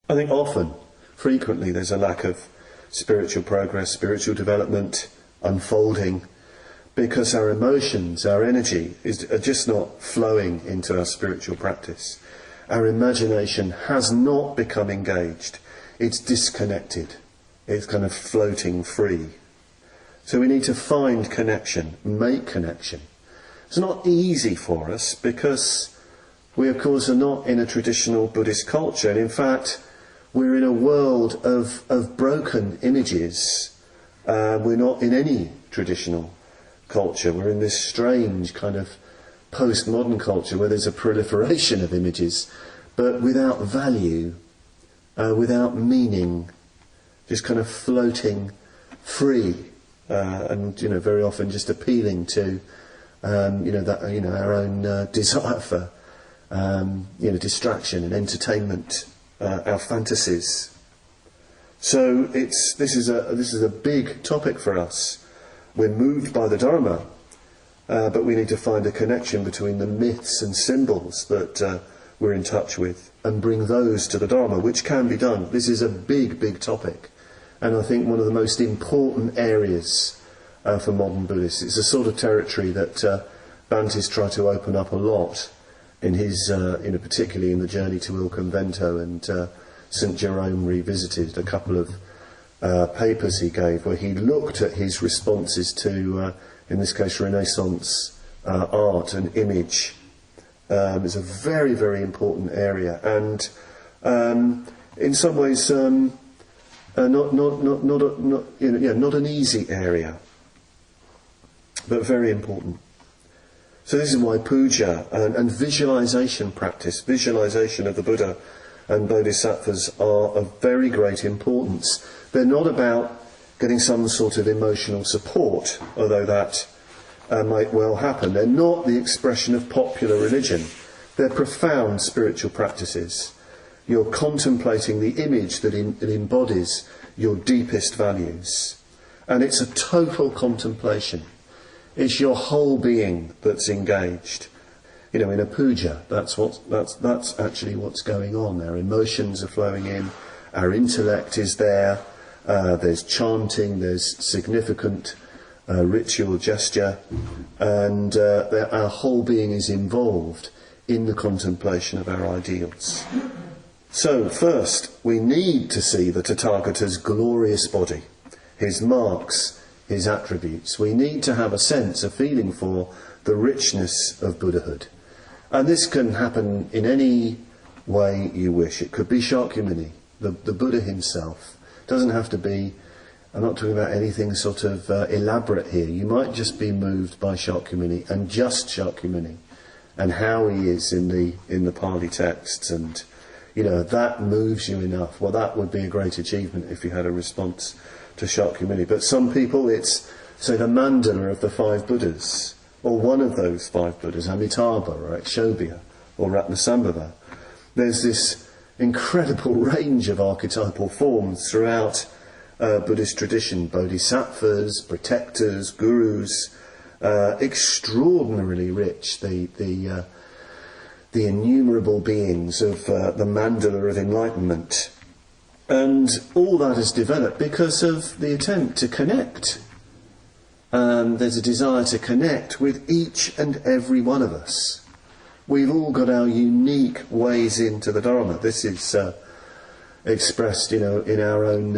I think often, frequently, there's a lack of spiritual progress, spiritual development, unfolding, because our emotions, our energy are just not flowing into our spiritual practice. Our imagination has not become engaged. It's disconnected. It's kind of floating free. So we need to find connection, make connection. It's not easy for us because we, of course, are not in a traditional Buddhist culture. And in fact, we're in a world of broken images. We're not in any traditional culture. We're in this strange kind of postmodern culture where there's a proliferation of images, but without value, without meaning, just kind of floating free, and very often just appealing to our own desire for distraction and entertainment, our fantasies. So this is a big topic for us. We're moved by the Dharma, but we need to find a connection between the myths and symbols that we're in touch with and bring those to the Dharma, which can be done. This is a big topic, and I think one of the most important areas for modern Buddhists. It's a sort of territory that Bhante's tried to open up a lot in his, particularly in the Journey to Il Convento, and St. Jerome revisited a couple of papers he gave where he looked at his responses to, in this case, Renaissance art and image. It's a very important area, and in some ways not an easy area, but very important. So this is why puja and visualisation practice, visualisation of the Buddha and Bodhisattvas are of very great importance. They're not about getting some sort of emotional support, although that might well happen. They're not the expression of popular religion. They're profound spiritual practices. You're contemplating the image that embodies your deepest values. And it's a total contemplation. It's your whole being that's engaged. In a puja, that's actually what's going on. Our emotions are flowing in, our intellect is there, there's chanting, there's significant ritual gesture, and our whole being is involved in the contemplation of our ideals. So, first, we need to see the Tathagata's glorious body, his marks, his attributes. We need to have a sense, a feeling for the richness of Buddhahood. And this can happen in any way you wish. It could be Shakyamuni, the Buddha himself. It doesn't have to be, I'm not talking about anything sort of elaborate here. You might just be moved by Shakyamuni, and just Shakyamuni, and how he is in the Pali texts, and that moves you enough. Well, that would be a great achievement if you had a response to Shakyamuni. But some people, it's, say, the mandala of the five Buddhas, or one of those five Buddhas, Amitabha or Akshobhya or Ratnasambhava. There's this incredible range of archetypal forms throughout Buddhist tradition. Bodhisattvas, protectors, gurus, extraordinarily rich. The innumerable beings of the mandala of enlightenment. And all that has developed because of the attempt to connect. There's a desire to connect with each and every one of us. We've all got our unique ways into the Dharma. This is expressed, in our own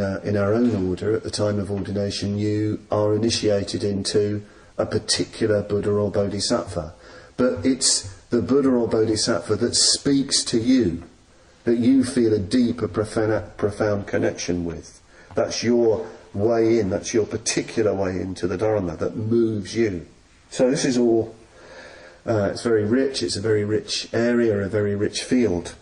order. At the time of ordination, you are initiated into a particular Buddha or Bodhisattva, but it's the Buddha or Bodhisattva that speaks to you, that you feel a deep, profound connection with. That's your way in, that's your particular way into the Dharma that moves you. So this is all, it's very rich, it's a very rich area, a very rich field.